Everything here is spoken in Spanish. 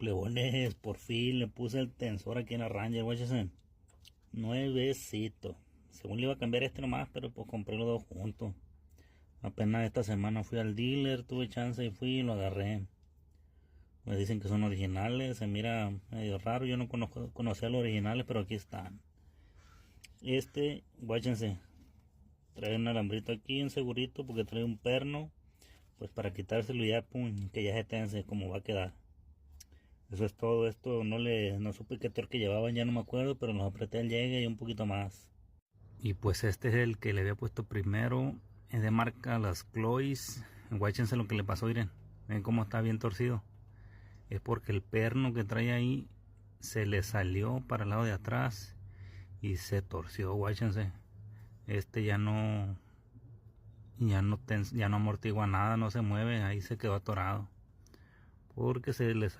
Plebones, por fin le puse el tensor aquí en la Ranger, guáchese. Nuevecito. Según le iba a cambiar este nomás, pero pues compré los dos juntos. Apenas esta semana fui al dealer, tuve chance y fui y lo agarré. Me dicen que son originales, se mira medio raro, yo no conocía los originales, pero aquí están. Guáchense, trae un alambrito aquí, un segurito, porque trae un perno, pues para quitárselo ya, pum, que ya se tense como va a quedar. Eso es todo. Esto no supe qué torque llevaban, ya no me acuerdo, pero los apreté al llegue y un poquito más. Y pues este es el que le había puesto primero, es de marca las Clois. Guáchense lo que le pasó, miren, ven cómo está bien torcido. Es porque el perno que trae ahí se le salió para el lado de atrás y se torció, guáchense. Ya no amortigua nada, no se mueve, ahí se quedó atorado porque se le salió